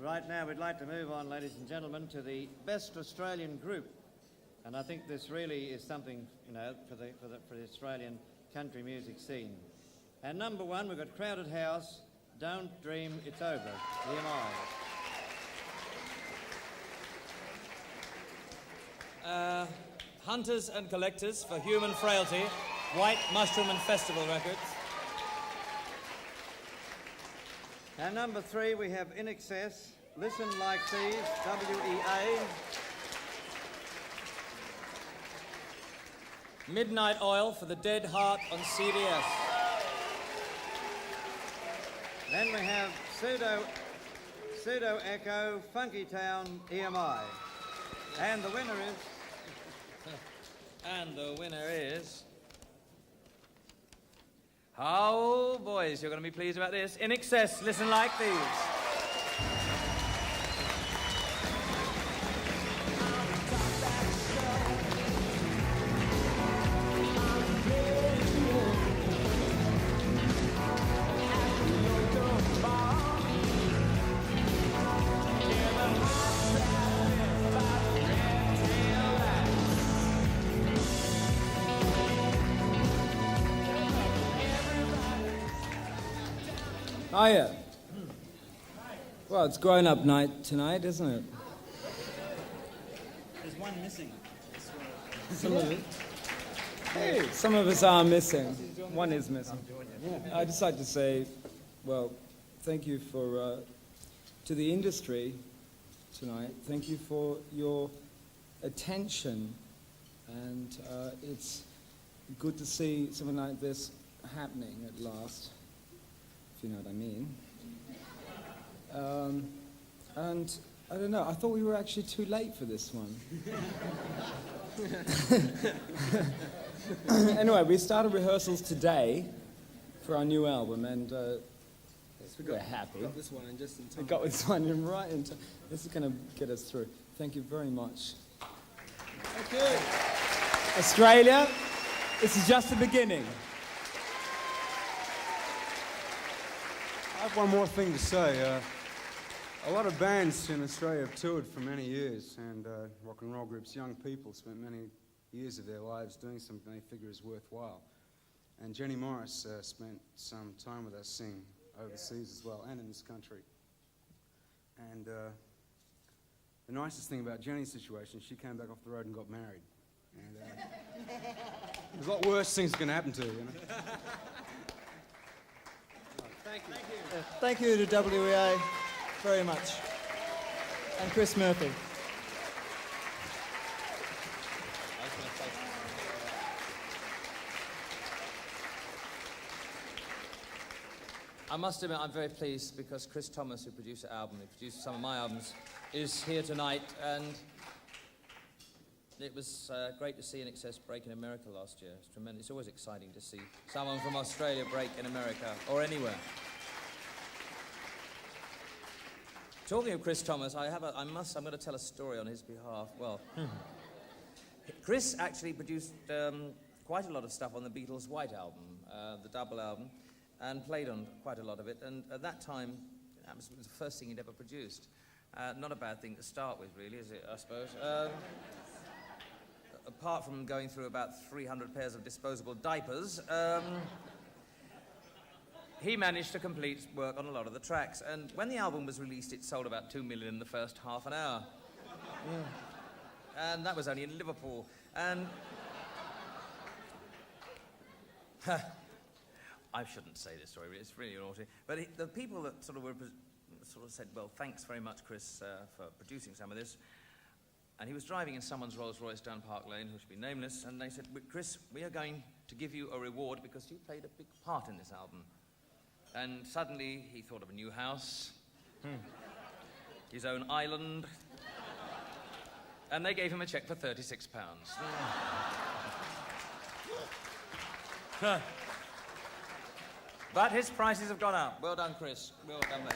Right now we'd like to move on, ladies and gentlemen, to the Best Australian Group. And I think this really is something, you know, for the Australian country music scene. And number one, we've got Crowded House, Don't Dream It's Over, EMI. Hunters and Collectors for Human Frailty, White Mushroom and Festival Records. And number three, we have INXS, Listen Like These, WEA. Midnight Oil for the Dead Heart on CDS. Then we have Pseudo Echo, Funky Town, EMI. And the winner is... And the winner is... Oh, boys, you're going to be pleased about this. INXS, Listen Like These. Hiya. Well, it's grown-up night tonight, isn't it? There's one missing. Some of it. Hey, some of us are missing. One is missing. I'd just like to say, well, thank you for to the industry tonight. Thank you for your attention, and it's good to see something like this happening at last. You know what I mean. And I don't know, I thought we were actually too late for this one. Anyway, we started rehearsals today for our new album, and we're happy. We got this one in just in time. We got this one in right in time. This is going to get us through. Thank you very much. Thank you. Australia, this is just the beginning. I have one more thing to say. A lot of bands in Australia have toured for many years, and rock and roll groups, young people, spent many years of their lives doing something they figure is worthwhile. And Jenny Morris spent some time with us singing overseas as well, and in this country. And the nicest thing about Jenny's situation, she came back off the road and got married. And there's a lot worse things can happen to you, you know? Thank you. Thank you to WEA very much. And Chris Murphy. I must admit, I'm very pleased because Chris Thomas, who produced the album, who produced some of my albums, is here tonight, and it was great to see INXS break in America last year. It's tremendous. It's always exciting to see someone from Australia break in America or anywhere. Talking of Chris Thomas, I'm going to tell a story on his behalf. Well, Chris actually produced quite a lot of stuff on the Beatles' White Album, the double album, and played on quite a lot of it. And at that time, that was the first thing he'd ever produced. Not a bad thing to start with, really, is it, I suppose? Apart from going through about 300 pairs of disposable diapers, he managed to complete work on a lot of the tracks. And when the album was released, it sold about 2 million in the first half an hour. And that was only in Liverpool. And I shouldn't say this story, it's really naughty. But the people that sort of said, well, thanks very much, Chris, for producing some of this. And he was driving in someone's Rolls Royce down Park Lane, who should be nameless, and they said, Chris, we are going to give you a reward because you played a big part in this album. And suddenly he thought of a new house, his own island, and they gave him a cheque for £36. But his prices have gone up. Well done, Chris. Well done, mate.